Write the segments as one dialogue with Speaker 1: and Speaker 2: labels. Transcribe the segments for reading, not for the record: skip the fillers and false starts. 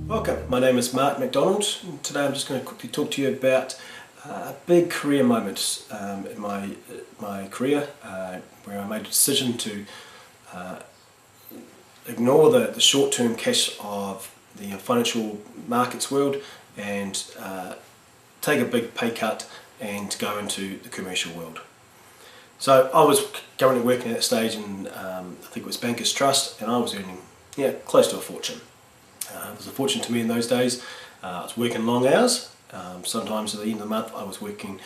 Speaker 1: Welcome, my name is Mark McDonald and today I'm just going to quickly talk to you about a big career moment in my career where I made a decision to ignore the short-term cash of the financial markets world and take a big pay cut and go into the commercial world. So I was currently working at that stage in I think it was Bankers Trust, and I was earning close to a fortune. It was a fortune to me in those days. I was working long hours. Sometimes at the end of the month I was working,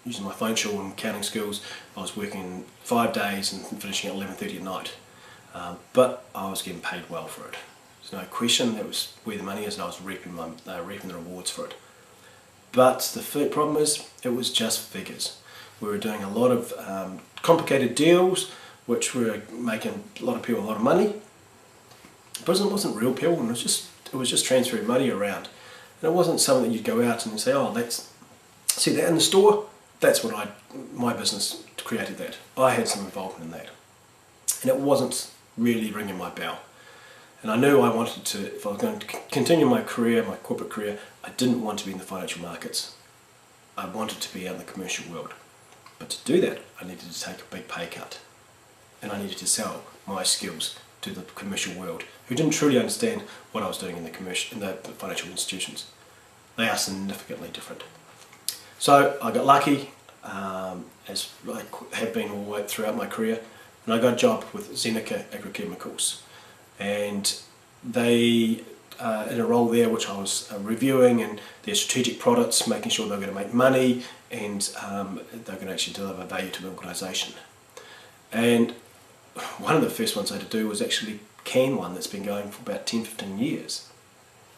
Speaker 1: using my financial and accounting skills, I was working 5 days and finishing at 11:30 at night. But I was getting paid well for it. There's no question that was where the money is, and I was reaping the rewards for it. But the problem is, it was just figures. We were doing a lot of complicated deals which were making a lot of people a lot of money. But it wasn't real people, and it was just transferring money around. And it wasn't something that you'd go out and say, oh, see that in the store? That's what my business created that. I had some involvement in that. And it wasn't really ringing my bell. And I knew I wanted to, if I was going to continue my career, my corporate career, I didn't want to be in the financial markets. I wanted to be out in the commercial world. But to do that, I needed to take a big pay cut. And I needed to sell my skills to the commercial world, who didn't truly understand what I was doing in the financial institutions. They are significantly different. So I got lucky, as I have been all the way throughout my career, and I got a job with Zeneca Agrochemicals, and they in a role there which I was reviewing and their strategic products, making sure they're going to make money and they're going to actually deliver value to the organisation. And one of the first ones I had to do was actually can one that's been going for about 10-15 years,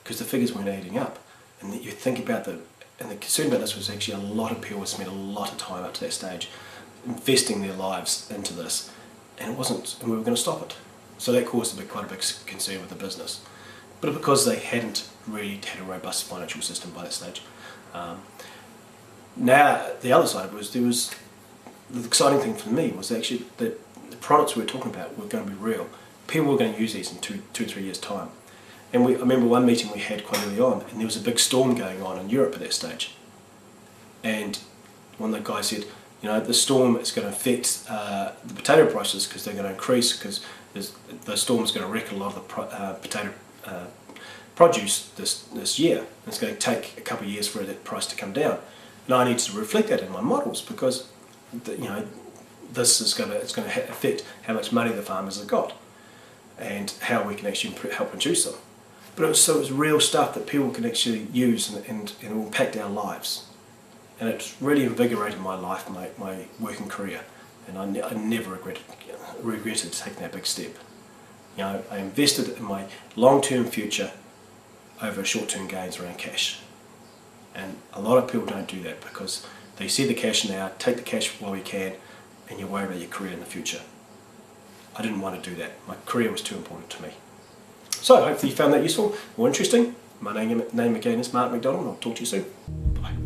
Speaker 1: because the figures weren't adding up. And you think about the concern about this was actually a lot of people had spent a lot of time up to that stage investing their lives into this, and it wasn't, and we were going to stop it. So that caused quite a big concern with the business. But because they hadn't really had a robust financial system by that stage. Now the other side was, the exciting thing for me was actually that the products we were talking about were going to be real. People were going to use these in 2 or 3 years' time. And I remember one meeting we had quite early on, and there was a big storm going on in Europe at that stage. And one of the guys said, the storm is going to affect the potato prices because they're going to increase, because the storm is going to wreck a lot of the potato produce this year. And it's going to take a couple of years for that price to come down. And I need to reflect that in my models, because this is it's going to affect how much money the farmers have got and how we can actually help reduce them. But it was real stuff that people can actually use and it will impact our lives. And it's really invigorated my life, my working career, and I never regretted taking that big step. I invested in my long-term future over short-term gains around cash. And a lot of people don't do that because they see the cash now, take the cash while we can, and you're worried about your career in the future. I didn't want to do that. My career was too important to me. So hopefully you found that useful or interesting. My name again is Mark McDonald, and I'll talk to you soon. Bye.